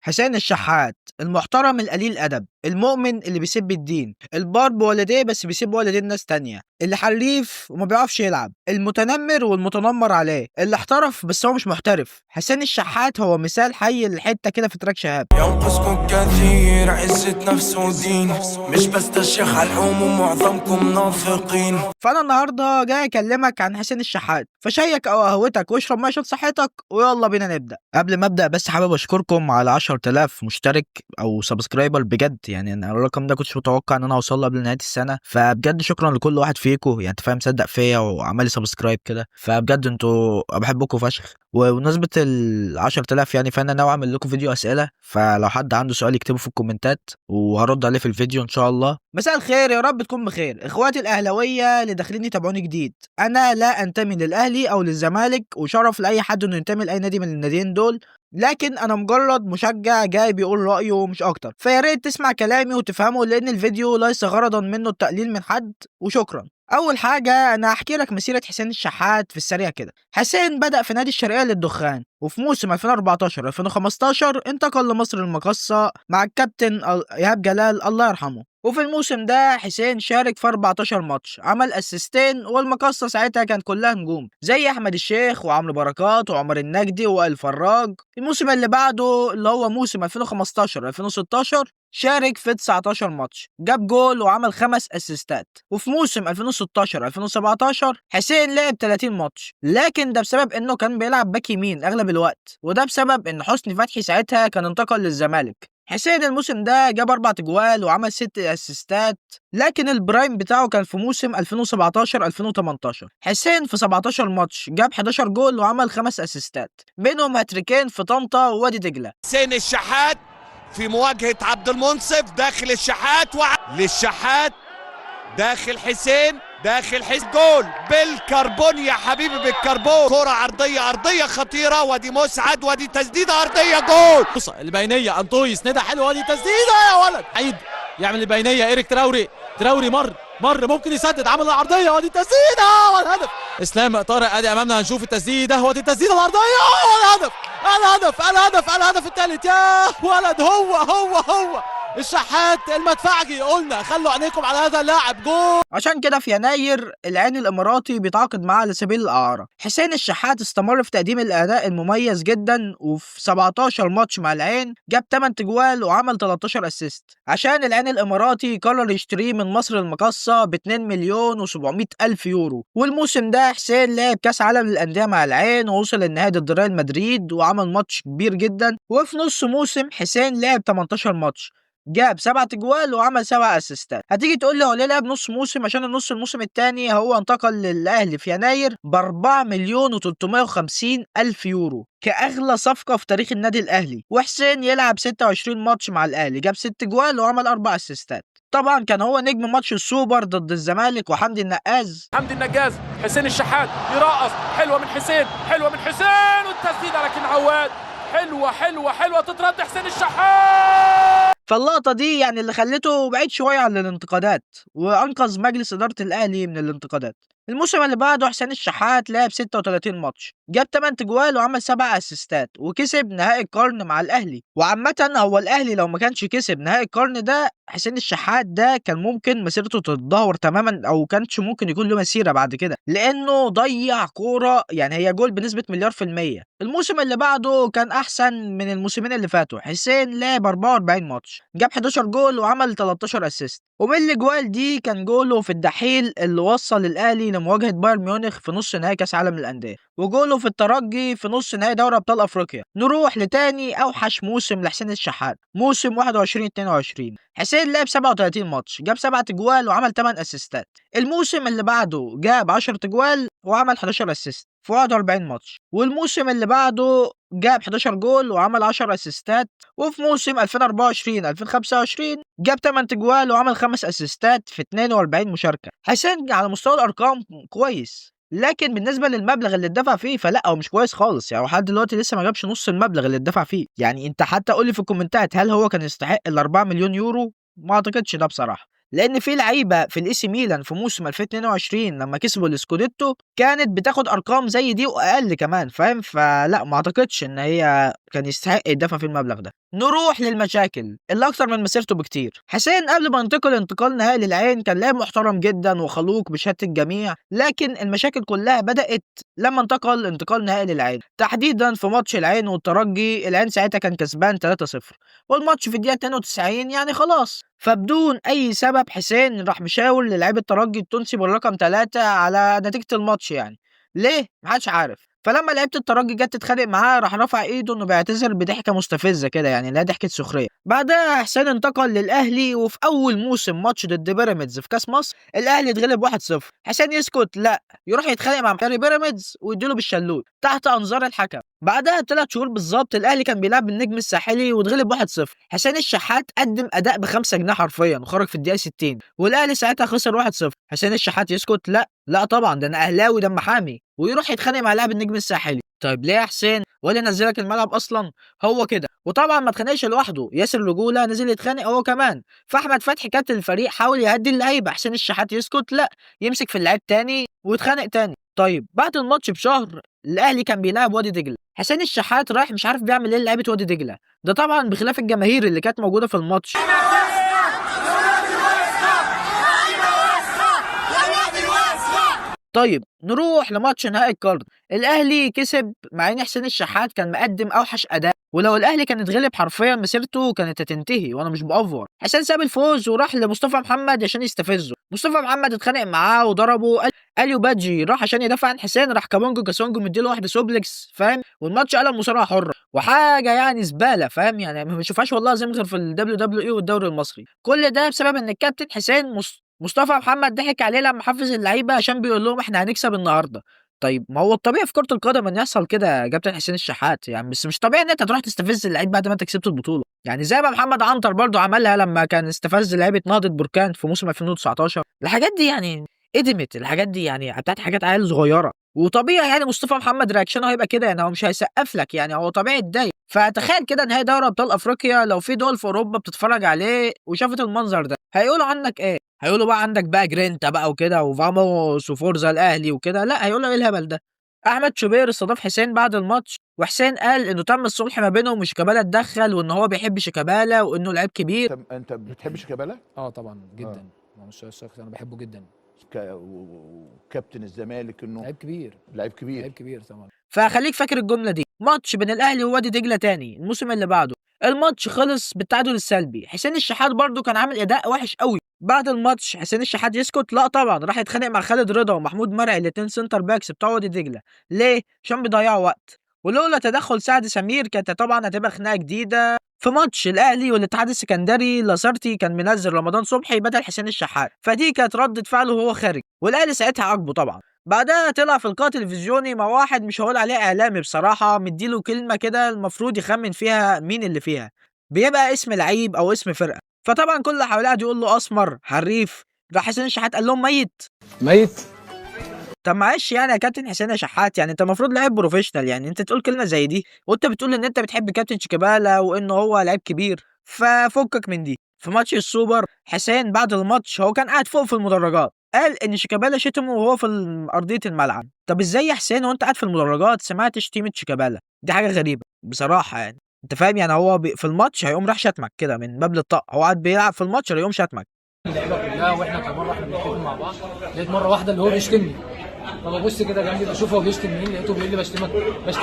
حسين الشحات المحترم القليل أدب، المؤمن اللي بيسب الدين، البار بوالديه بس بيسب والدين ناس تانية، اللي حريف وما بيعرفش يلعب، المتنمر والمتنمر عليه، اللي احترف بس هو مش محترف. حسين الشحات هو مثال حي لحتة كده في تراك شهاب. ينقصكم كثير عزة نفس ودين، مش بستشيخ على العموم معظمكم نافقين. فأنا النهاردة جاي أكلمك عن حسين الشحات، فشيك أو قهوتك واشرب مية عشان صحتك ويلا بينا نبدأ. قبل ما أبدأ بس حابب أشكركم على 10,000 مشترك أو سبسكرايبر، بجد يعني أنا الرقم ده كنتش متوقع إن أنا أوصل له قبل نهاية السنة، فبجد شكرا لكل واحد فيكم، يعني أنت فاهم صدق فيا وعمل لي سبسكرايب كده، فبجد أنتوا بحبكم فشخ. وبمناسبة ال10,000 يعني فأنا ناوي أعمل لكم فيديو أسئلة، فلو حد عنده سؤال يكتبه في الكومنتات وهرد عليه في الفيديو إن شاء الله. مساء الخير، يا رب تكون بخير إخواتي الأهلاوية اللي داخلين يتابعوني جديد. أنا لا أنتمي للأهلي أو للزمالك، وشرف لأي حد إنه ينتمي لأي نادي من الناديين دول، لكن أنا مجرد مشجع جاي بيقول رأيه مش أكتر، فيا ريت تسمع كلامي وتفهمه لأن الفيديو ليس غرضا منه التقليل من حد، وشكرا. اول حاجه انا هحكي لك مسيره حسين الشحات في السريع كده. حسين بدا في نادي الشرقيه للدخان، وفي موسم 2014 2015 انتقل لمصر المقاصه مع الكابتن ايهاب جلال الله يرحمه. وفي الموسم ده حسين شارك في 14 ماتش، عمل اسيستين، والمقاصه ساعتها كانت كلها نجوم زي احمد الشيخ وعمرو بركات وعمر النجدي وائل فراج. الموسم اللي بعده اللي هو موسم 2015 2016 شارك في 19 ماتش، جاب جول وعمل 5 اسيستات. وفي موسم 2016 2017 حسين لعب 30 ماتش، لكن ده بسبب انه كان بيلعب باك يمين اغلب الوقت، وده بسبب ان حسني فتحي ساعتها كان انتقل للزمالك. حسين الموسم ده جاب 4 تجوال وعمل 6 اسيستات، لكن البرايم بتاعه كان في موسم 2017 2018. حسين في 17 ماتش جاب 11 جول وعمل 5 اسيستات، منهم هاتريكين في طنطا ووادي دجلة. حسين الشحات في مواجهة عبد المنصف، داخل الشحات للشحات، داخل حسين، جول بالكربون يا حبيبي، بالكربون. كرة عرضية خطيرة، ودي مسعد، ودي تسديدة عرضية، جول. البينية انطوي يسندها حلوة، ودي تسديدة يا ولد. عيد يعمل البينية، ايريك تراوري مر ممكن يسدد، عمل العرضية، ودي تسديدة والهدف. اسلام طارق ادي امامنا، هنشوف التسديدة، ودي التسديدة العرضية والهدف الثالث يا ولد. هو الشحات المدفعجي، قلنا خلوا عينيكم على هذا اللاعب، جول. عشان كده في يناير العين الاماراتي بيتعاقد معاه على سبيل الاعاره. حسين الشحات استمر في تقديم الاداء المميز جدا، وفي 17 ماتش مع العين جاب 8 تجوال وعمل 13 اسيست، عشان العين الاماراتي قرر يشتريه من مصر المقاصه ب 2 مليون و700 الف يورو. والموسم ده حسين لعب كاس عالم للانديه مع العين ووصل للنهائي ضد ريال مدريد وعمل ماتش كبير جدا. وفي نص موسم حسين لعب 18 ماتش، جاب 7 تجوال وعمل 7 اسيستات. هتيجي تقول لي هو ليه لعب نص موسم؟ عشان الموسم الثاني هو انتقل للاهلي في يناير ب 4 مليون و350 الف يورو كاغلى صفقه في تاريخ النادي الاهلي. وحسين يلعب 26 ماتش مع الاهلي، جاب 6 جوال وعمل 4 اسيستات. طبعا كان هو نجم ماتش السوبر ضد الزمالك وحمدي النقاز. حسين الشحات يرقص، حلوه من حسين والتسديده، لكن عواد حلوه تترد حسين الشحات. فاللقطة دي يعني اللي خلته بعيد شوية عن الانتقادات، وأنقذ مجلس إدارة الأهلي من الانتقادات. الموسم اللي بعده حسين الشحات لعب 36 ماتش، جاب 8 تجوال وعمل 7 اسيستات، وكسب نهائي القرن مع الأهلي. وعامة هو الأهلي لو ما كانش كسب نهائي القرن ده، حسين الشحات ده كان ممكن مسيرته تتدهور تماما، أو كانش ممكن يكون له مسيرة بعد كده، لأنه ضيع كورة يعني هي جول بنسبة 100%. الموسم اللي بعده كان أحسن من الموسمين اللي فاتوا. حسين لعب 44 ماتش، جاب 11 جول وعمل 13 اسيست، ومن الاجوال دي كان جوله في الدحيل اللي وصل الاهلي لمواجهه بايرن ميونخ في نص نهائي كاس عالم للانديه، وجوله في الترجي في نص نهائي دوري ابطال افريقيا. نروح لتاني اوحش موسم لحسين الشحات، موسم 21 22. حسين لعب 37 ماتش، جاب 7 تجوال وعمل 8 اسيستات. الموسم اللي بعده جاب 10 تجوال وعمل 11 اسيست في 41 ماتش. والموسم اللي بعده جاب 11 جول وعمل 10 اسيستات. وفي موسم 2024 2025 جاب 8 تجوال وعمل 5 اسيستات في 42 مشاركة. حسين على مستوى الارقام كويس، لكن بالنسبة للمبلغ اللي اتدفع فيه فلا، هو مش كويس خالص. يعني لحد دلوقتي لسه ما جابش نص المبلغ اللي اتدفع فيه. يعني انت حتى قولي في الكومنتات هل هو كان يستحق ال 4 مليون يورو؟ ما اعتقدش ده بصراحة، لان في لعيبه في الاي سي ميلان في موسم 2022 لما كسبوا السكوديتو كانت بتاخد ارقام زي دي واقل كمان، فاهم؟ فلا ما اعتقدش ان هي كان يستحق يدفع في المبلغ ده. نروح للمشاكل اللي اكتر من مسيرته بكتير. حسين قبل ما ينتقل انتقال نهائي للعين كان لاعب محترم جدا وخلوق بشهاده الجميع، لكن المشاكل كلها بدات لما انتقل انتقال نهائي للعين، تحديدا في ماتش العين والترجي. العين ساعتها كان كسبان 3-0 والماتش في الدقيقه 92 يعني خلاص، فبدون اي سبب حسين راح مشاور للاعب الترجي التونسي بالرقم 3 على نتيجه الماتش. يعني ليه محدش عارف. فلما لعيبه الترجي جت تتخانق معاه راح رفع ايده انه بيعتذر بضحكه مستفزه كده، يعني لا ضحكه سخريه. بعدها حسين انتقل للاهلي، وفي اول موسم ماتش ضد بيراميدز في كاس مصر الاهلي اتغلب 1-0. حسين يسكت؟ لا، يروح يتخانق مع مدرب بيراميدز ويديله بالشلوت تحت انظار الحكم. بعدها ب3 شهور بالظبط الاهلي كان بيلعب النجم الساحلي واتغلب 1-0. حسين الشحات قدم اداء ب5 جنيه حرفيا وخرج في الدقيقه 60 والاهلي ساعتها خسر 1-0. حسين الشحات يسكت؟ لا طبعا، ده انا اهلاوي دم محامي، ويروح يتخانق مع لاعب النجم الساحلي. طيب ليه يا حسين؟ ولا نزلك الملعب اصلا؟ هو كده. وطبعا ما اتخانقش لوحده، ياسر رجوله نزل يتخانق هو كمان. فاحمد فتحي كابتن الفريق حاول يهدي اللعيبه. حسين الشحات يسكت؟ لا، يمسك في اللعيب تاني ويتخانق تاني. طيب بعد الماتش بشهر الاهلي كان بيلعب وادي دجله، حسين الشحات رايح مش عارف بيعمل ايه لعيبه وادي دجله، ده طبعا بخلاف الجماهير اللي كانت موجوده في الماتش. طيب نروح لماتش نهائي القرن. الاهلي كسب مع ان حسين الشحات كان مقدم اوحش اداء، ولو الاهلي كان اتغلب حرفيا مسيرته كانت هتنتهي وانا مش بأفور. حسين ساب الفوز وراح لمصطفى محمد عشان يستفزه. مصطفى محمد اتخانق معاه وضربه. اليو بادجي راح عشان يدافع عن حسين، راح كابونجو كاسونجو مديله واحده سوبلكس، فاهم؟ والماتش قلب مصارعه حره وحاجه يعني زباله، فاهم؟ يعني ما بنشوفهاش والله زي غير في الدبليو دبليو اي والدوري المصري. كل ده بسبب ان الكابتن حسين مصطفى محمد ضحك عليه لما حفز اللعيبه عشان بيقول لهم احنا هنكسب النهارده. طيب ما هو الطبيعي في كرة القدم ان يحصل كده يا كابتن حسين الشحات يعني، بس مش طبيعي ان انت تروح تستفز اللعيب بعد ما انت كسبت البطولة. يعني زي ما محمد عنتر برضو عملها لما كان استفز لعيبة نهضة بركان في موسم 2019. الحاجات دي يعني ادمت، الحاجات دي يعني بتاعت حاجات عيال صغيرة، وطبيعي يعني مصطفى محمد رياكشنه هيبقى كده، يعني هو مش هيسقف لك، يعني هو طبيعي يتضايق. فتخيل كده نهائي دوري ابطال افريقيا لو في دول في اوروبا بتتفرج عليه وشافت المنظر ده هيقولوا عنك ايه؟ هيقولوا بقى عندك بقى جرينتا بقى وكده وفاموس وفورزا الاهلي وكده؟ لا، هيقولوا ايه الهبل ده. احمد شوبير استضاف حسين بعد الماتش، وحسين قال انه تم الصلح ما بينهم وشيكابالا اتدخل وان هو بيحب شيكابالا وانه لعيب كبير. انت بتحب شيكابالا؟ طبعا جدا. مش شخص انا بحبه جدا. وكابتن الزمالك انه لعيب كبير. لعيب كبير. لعيب كبير طبعا. فخليك فاكر الجمله دي. ماتش بين الاهلي ووادي دجله تاني الموسم اللي بعده، الماتش خلص بالتعادل السلبي. حسين الشحات برضو كان عامل اداء وحش قوي. بعد الماتش حسين الشحات يسكت؟ لا طبعا، راح يتخانق مع خالد رضا ومحمود مرعي الاتنين سنتر باكس بتوع وادي دجله. ليه؟ عشان بيضيعوا وقت، ولولا تدخل سعد سمير كانت طبعا هتبقى خناقه جديده. في ماتش الاهلي والاتحاد السكندري لاسارتي كان منزل رمضان صبحي بدل حسين الشحات، فدي كانت ردة فعله وهو خارج، والاهلي ساعتها عاقبه طبعا. بعدها طلع في لقاء تلفزيوني مع واحد مش هقول عليه اعلامي بصراحه، مديله كلمه كده المفروض يخمن فيها مين اللي فيها، بيبقى اسم لعيب او اسم فرقه. فطبعا كل اللي حواليه قعد يقول له اسمر، حريف. راح حسين الشحات قال لهم ميت. طب معلش يعني يا كابتن حسين شحات، يعني انت المفروض لاعب بروفيشنال، يعني انت تقول كلمه زي دي وانت بتقول ان انت بتحب كابتن شيكابالا وانه هو لعيب كبير، ففكك من دي. في ماتش السوبر حسين بعد الماتش هو كان قاعد فوق في المدرجات، قال ان شيكابالا شتمه وهو في ارضيه الملعب. طب ازاي يا حسين وانت قاعد في المدرجات سمعت شتيمه شيكابالا؟ دي حاجه غريبه بصراحه يعني، انت فاهم؟ يعني هو في الماتش هيقوم راح شتمك كده من باب الطاقه، هو قاعد بيلعب في الماتش هيقوم شتمك. اللعيبه كلها واحنا كمان احنا بنتكلم مع بعض، لقيت مره واحده اللي هو بيشتمني، فببص كده جنبي بشوف هو بيشتم مين، لقيته بيقول لي بشتمك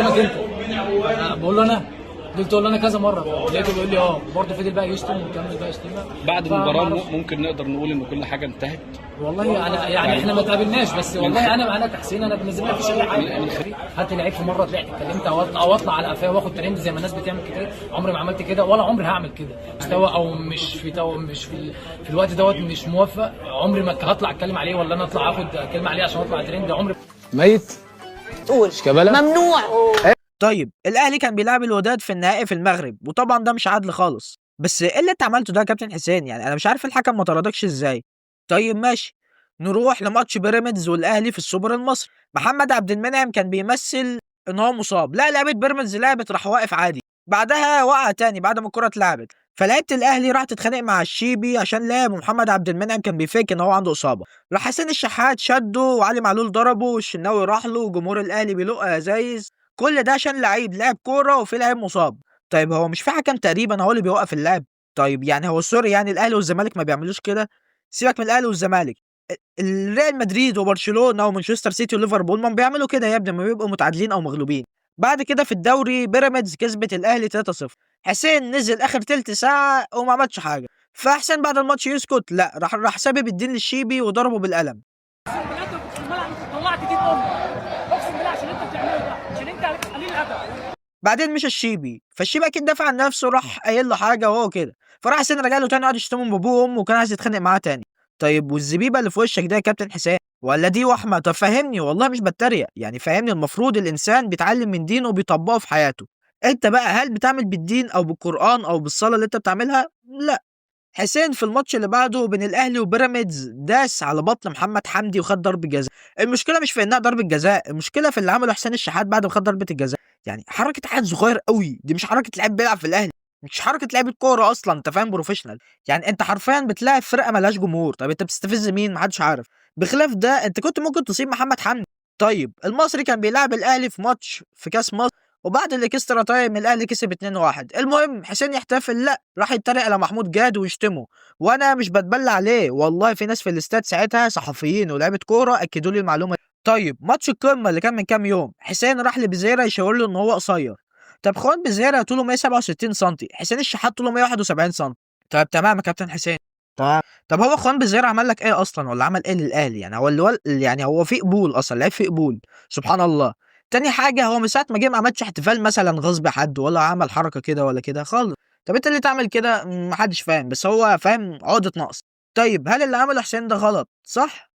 انت. بقول له انا قلت له انا كذا مره، لقيته بيقول لي برضه فضل بقى يشتم وكمل بقى يشتمها. بعد المباراه ممكن نقدر نقول ان كل حاجه انتهت؟ والله انا يعني احنا ما تقابلناش، بس والله انا كحسين انا بالنسبه لي مفيش اي حاجه. حتى لعيب في مره طلعت اتكلمت او اطلع على قفاه واخد ترند زي ما الناس بتعمل كده، عمري ما عملت كده ولا عمري هعمل كده. مستوى او مش في الوقت دوت مش موفق، عمري ما هطلع اتكلم عليه ولا انا اطلع اخد كلمه عليه عشان اطلع ترند. عمري ميت تقول شيكابالا ممنوع. طيب الاهلي كان بيلعب الوداد في النهائي في المغرب، وطبعا ده مش عدل خالص، بس ايه اللي انت عملته ده يا كابتن حسين؟ يعني انا مش عارف الحكم ما طردكش ازاي. طيب ماشي، نروح لماتش بيراميدز والاهلي في السوبر المصري. محمد عبد المنعم كان بيمثل ان هو مصاب، لا لعبه بيراميدز لعبت راح واقف عادي، بعدها وقع تاني بعد ما الكره اتلعبت، فلعيبه الاهلي راح تتخانق مع الشيبي عشان لاعب، ومحمد عبد المنعم كان بيفيك ان هو عنده اصابه، راح حسين الشحات شده وعلي معلول ضربه والشناوي راح له وجمهور الاهلي بيلق ازايز كل ده عشان لعيب لعب كوره وفي لعيب مصاب. طيب هو مش في حكم تقريبا هو اللي بيوقف اللعب؟ طيب يعني هو سوري، يعني الاهلي والزمالك ما بيعملوش كده؟ سيبك من الاهلي والزمالك، الريال مدريد وبرشلونه ومانشستر سيتي وليفربول ما بيعملوا كده يا ابني، ما بيبقوا متعادلين او مغلوبين. بعد كده في الدوري بيراميدز كسبت الاهلي 3-0، حسين نزل اخر تلت ساعه وما عملش حاجه، فحسين بعد الماتش يسكت؟ لا، راح سابب الدين للشيبي وضربه بالقلم. بجد كنت في الملعب كنت طلعت دي اقسم بالله عشان انت بتعمله ده، عشان انت قليل الادب. بعدين مش الشيبي، فالشيبي اكيد دافع عن نفسه، راح قايل له حاجه وهو كده، فراح حسين رجع له تاني قعد يشتمه بابوه وامه وكان عايز يتخانق معاه تاني. طيب والزبيبه اللي في وشك ده يا كابتن حسين ولا دي وحمه؟ طب فهمني والله مش بتريق، يعني فهمني، المفروض الانسان بيتعلم من دينه وبيطبقه في حياته. انت بقى هل بتعمل بالدين او بالقران او بالصلاه اللي انت بتعملها؟ لا. حسين في الماتش اللي بعده بين الاهلي وبيراميدز داس على بطن محمد حمدي وخد ضربه جزاء. المشكله مش في انها ضربه جزاء، المشكله في اللي عمله حسين الشحات بعد ما خد ضربه الجزاء. يعني حركه عيل صغير قوي، دي مش حركه لعيب بيلعب في الاهلي، مش حركه لعيبه كوره اصلا، انت فاهم، بروفيشنال. يعني انت حرفيا بتلاعب فرقه ملهاش جمهور، طب انت بتستفز مين؟ محدش عارف. بخلاف ده انت كنت ممكن تصيب محمد حمدي. طيب المصري كان بيلعب الاهلي في ماتش في كاس مصر، وبعد الاكسترا تايم الاهلي كسب 2-1. المهم حسين يحتفل؟ لا، راح يتريق على محمود جاد ويشتمه، وانا مش بتبلى عليه والله، في ناس في الاستاد ساعتها صحفيين ولاعيبه كوره اكدوا لي المعلومه. طيب ماتش القمه اللي كان من كام يوم، حسين راح لبزيرة يشاور له ان هو قصير. طب خوان بزيرة طوله 167 سم، حسين الشحات طوله 171 سم. طب تمام يا كابتن حسين، تمام. طب هو خوان بزيرة عمل لك ايه اصلا، ولا عمل ايه للاهلي؟ يعني هو يعني هو في قبول اصلا، لعيب في قبول، سبحان الله. تاني حاجه هو من ساعه ما جه ما عملش احتفال مثلا غصب حد، ولا عمل حركه كده ولا كده خالص. طب انت اللي تعمل كده محدش فاهم، بس هو فاهم عقده نقص. طيب هل اللي عمله حسين ده غلط؟ صح،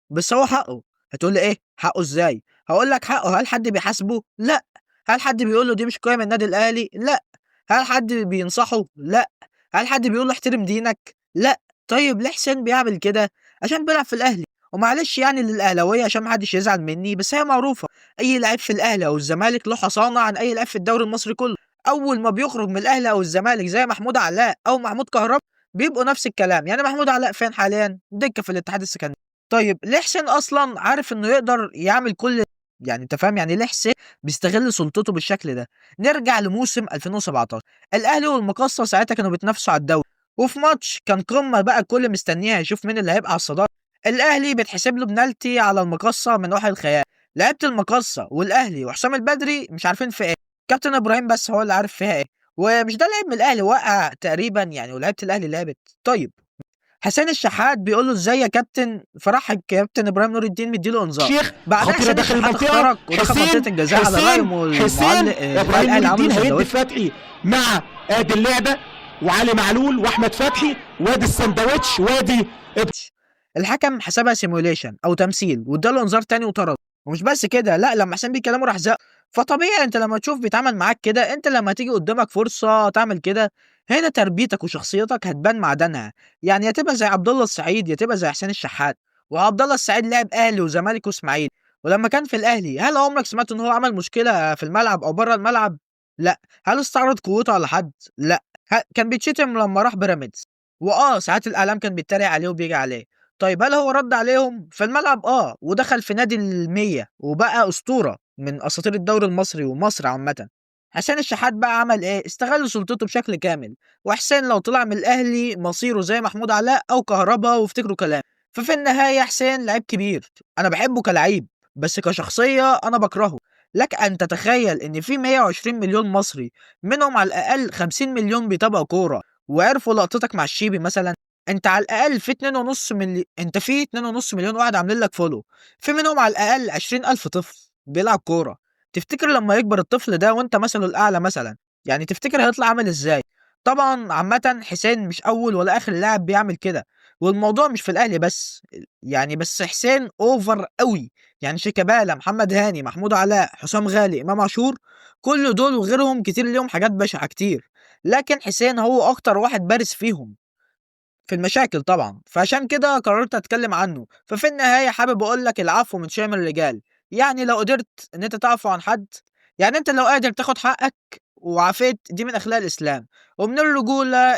بس هو حقه. هتقول لي ايه حقه ازاي؟ هقول لك حقه، هل حد بيحاسبه؟ لا. هل حد بيقول له دي مش قيم النادي الاهلي؟ لا. هل حد بينصحه؟ لا. هل حد بيقول له احترم دينك؟ لا. طيب ليه حسين بيعمل كده؟ عشان بيلعب في الاهلي. ومعلش يعني للاهلاويه عشان ما حدش يزعل مني، بس هي معروفه، اي لعيب في الاهلي او الزمالك له حصانه عن اي لعيب في الدوري المصري كله. اول ما بيخرج من الاهلي او الزمالك زي محمود علاء او محمود كهربا بيبقوا نفس الكلام. يعني محمود علاء فين حاليا؟ دكه في الاتحاد السكندري. طيب ليه حسين اصلا عارف انه يقدر يعمل كل، يعني انت فاهم يعني ليه حسين بيستغل سلطته بالشكل ده؟ نرجع لموسم 2017، الاهلي والمقصه ساعتها كانوا بيتنافسوا على الدوري، وفي ماتش كان قمه بقى الكل مستنيها يشوف مين اللي هيبقى على الصداره. الاهلي بيتحسب له بنالتي على المقصه من وحي الخيال، لعيبه المقصه والاهلي وحسام البدري مش عارفين في ايه، كابتن ابراهيم بس هو اللي عارف فيها ايه، ومش ده لعيب من الاهلي وقع تقريبا يعني، ولعيبه الاهلي لعبت. طيب حسين الشحات بيقول له ازاي يا كابتن، فراح الكابتن ابراهيم نور الدين مديله انذار. شيخ بعدها خطيره حسين داخل الشحات المنطقه. اخترق ودخل منطقه الجزاء على راي حسين ابراهيم الاهلي نور عملوا الدين هيدي سندوتش. فتحي مع ادي اللعبه وعلي معلول واحمد فتحي، وادي السندوتش وادي الحكم حسبها سيموليشن او تمثيل واداله انذار تاني وطرد. ومش بس كده، لا، لما حسين بيكلمه راح زق. فطبيعي انت لما تشوف بيتعامل معاك كده، انت لما تيجي قدامك فرصه تعمل كده، هنا تربيتك وشخصيتك هتبان معدنها. يعني يا تبقى زي عبد الله السعيد يا تبقى زي حسين الشحات. وعبد الله السعيد لعب اهلي وزمالك واسماعيلي، ولما كان في الاهلي هل عمرك سمعت ان هو عمل مشكله في الملعب او بره الملعب؟ لا. هل استعرض قوته على حد؟ لا. كان بيتشتم لما راح بيراميدز، ساعات الاعلام كان بيتريق عليه وبيجي عليه. طيب هل هو رد عليهم في الملعب؟ ودخل في نادي ال100 وبقى اسطوره من اساطير الدوري المصري ومصر عامه. حسين الشحات بقى عمل ايه؟ استغل سلطته بشكل كامل. وحسين لو طلع من الاهلي مصيره زي محمود علاء او كهربا، وافتكروا كلام. ففي النهايه حسين لعيب كبير، انا بحبه كلعيب، بس كشخصيه انا بكرهه. لك ان تتخيل ان في 120 مليون مصري، منهم على الاقل 50 مليون بيتابعوا كوره وعرفوا لقطتك مع الشيبي مثلا. انت على الاقل في 2.5 مليون، انت في 2.5 مليون واحد عاملين لك فولو، في منهم على الاقل 20,000 طفل بيلعب كوره. تفتكر لما يكبر الطفل ده وانت مثله الاعلى مثلا، يعني تفتكر هيطلع عامل ازاي؟ طبعا عامه حسين مش اول ولا اخر لاعب بيعمل كده، والموضوع مش في الاهلي بس، يعني بس حسين اوفر قوي. يعني شيكابالا، محمد هاني، محمود علاء، حسام غالي، امام عاشور، كل دول وغيرهم كتير ليهم حاجات بشعه كتير، لكن حسين هو اكتر واحد بارز فيهم في المشاكل طبعا، فعشان كده قررت اتكلم عنه. ففي النهايه حابب اقول لك العفو من شأم الرجال. يعني لو قدرت ان انت تعفو عن حد، يعني انت لو قادر تاخد حقك وعافيت، دي من اخلاق الاسلام. ومن الرجوله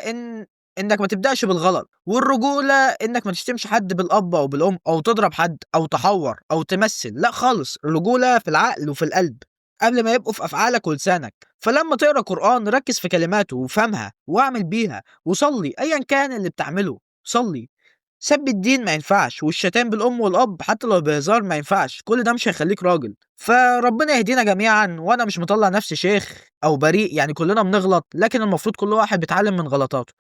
انك ما تبداش بالغلط، والرجوله انك ما تشتمش حد بالاب او بالام او تضرب حد او تحور او تمثل، لا خالص، الرجوله في العقل وفي القلب. قبل ما يبقوا في أفعالك ولسانك. فلما تقرأ قرآن ركز في كلماته وفهمها واعمل بيها، وصلي أيا كان اللي بتعمله، صلي. سب الدين ما ينفعش، والشتام بالأم والأب حتى لو بهزار ما ينفعش، كل ده مش هيخليك راجل. فربنا يهدينا جميعا، وأنا مش مطلع نفسي شيخ أو بريء، يعني كلنا بنغلط، لكن المفروض كل واحد بيتعلم من غلطاته،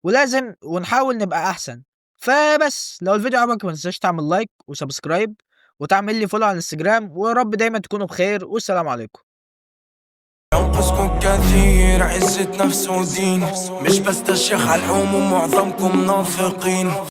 ولازم ونحاول نبقى أحسن. فبس لو الفيديو عجبك ما تنساش تعمل لايك وسبسكرايب وتعمل لي فولو على الانستجرام، ويا رب دايما تكونوا بخير، والسلام عليكم. ينقصكم كثير عزة نفس ودين، مش بستشيخ على العموم معظمكم نافقين.